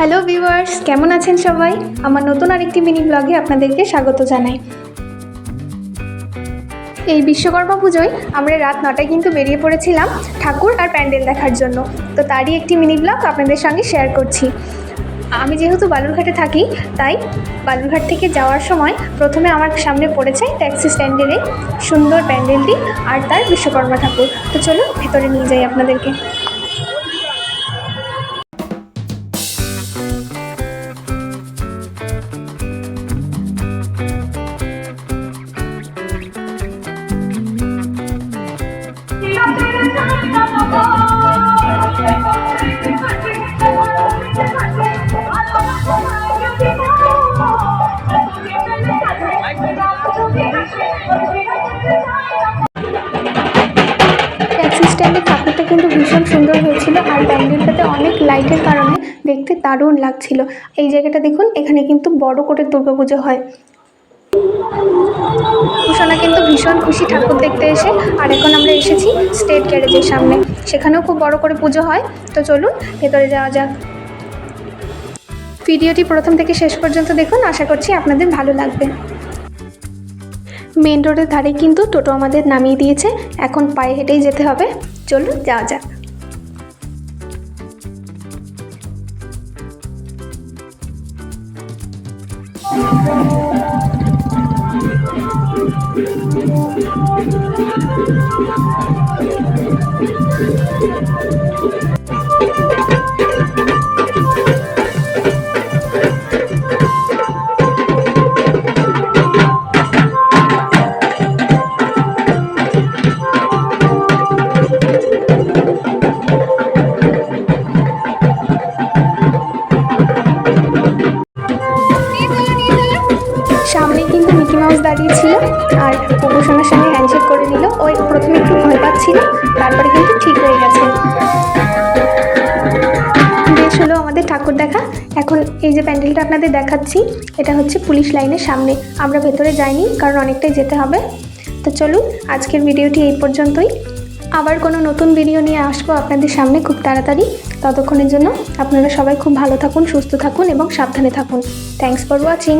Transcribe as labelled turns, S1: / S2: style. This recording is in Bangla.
S1: হ্যালো ভিউয়ার্স, কেমন আছেন সবাই? আমার নতুন আরেকটি মিনি ব্লগে আপনাদেরকে স্বাগত জানাই। এই বিশ্বকর্মা পুজোয় আমরা রাত 9টায় কিন্তু বেরিয়ে পড়েছিলাম ঠাকুর আর প্যান্ডেল দেখার জন্য। তো তারই একটি মিনি ব্লগ আপনাদের সঙ্গে শেয়ার করছি। আমি যেহেতু বালুরঘাটে থাকি, তাই বালুরঘাট থেকে যাওয়ার সময় প্রথমে আমার সামনে পড়েছে ট্যাক্সি স্ট্যান্ডের এই সুন্দর প্যান্ডেলটি আর তার বিশ্বকর্মা ঠাকুর। তো চলুন ভেতরে নিয়ে যাই আপনাদেরকে। ট্যাক্সি স্ট্যান্ডের ঠাকুরটা কিন্তু ভীষণ সুন্দর হয়েছিল আর প্যান্ডেলটাতে অনেক লাইটের কারণে দেখতে দারুণ লাগছিল। এই জায়গাটা দেখুন, এখানে কিন্তু বড় করে দুর্গাপুজো হয়। কুশনা কিন্তু ভীষণ খুশি ঠাকুর দেখতে এসে। আর এখন আমরা এসেছি স্টেট গ্যারেজের সামনে, সেখানেও খুব বড় করে পুজো হয়। তো চলুন ভেতরে যাওয়া যাক। ভিডিওটি প্রথম থেকে শেষ পর্যন্ত দেখুন, আশা করছি আপনাদের ভালো লাগবে। মেন রোডের ধারে কিন্তু টোটো আমাদের নামিয়ে দিয়েছে, এখন পায়ে হেঁটেই যেতে হবে। চলুন যাওয়া যাক। সামনে কিন্তু মিকি মাউস দাঁড়িয়ে ছিল আর কুকুরসোনার সঙ্গে হ্যান্ডশেক করে নিল। ওই প্রথমে একটু ভয় পাচ্ছিল, তারপরে কিন্তু ঠিক হয়ে গেছে। বেশ হলো আমাদের ঠাকুর দেখা। এখন এই যে প্যান্ডেলটা আপনাদের দেখাচ্ছি, এটা হচ্ছে পুলিশ লাইনের সামনে। আমরা ভেতরে যাইনি, কারণ অনেকটাই যেতে হবে। তো চলুন আজকের ভিডিওটি এই পর্যন্তই। আবার কোনো নতুন ভিডিও নিয়ে আসবো আপনাদের সামনে খুব তাড়াতাড়ি। ততক্ষণের জন্য আপনারা সবাই খুব ভালো থাকুন, সুস্থ থাকুন এবং সাবধানে থাকুন। Thanks for watching.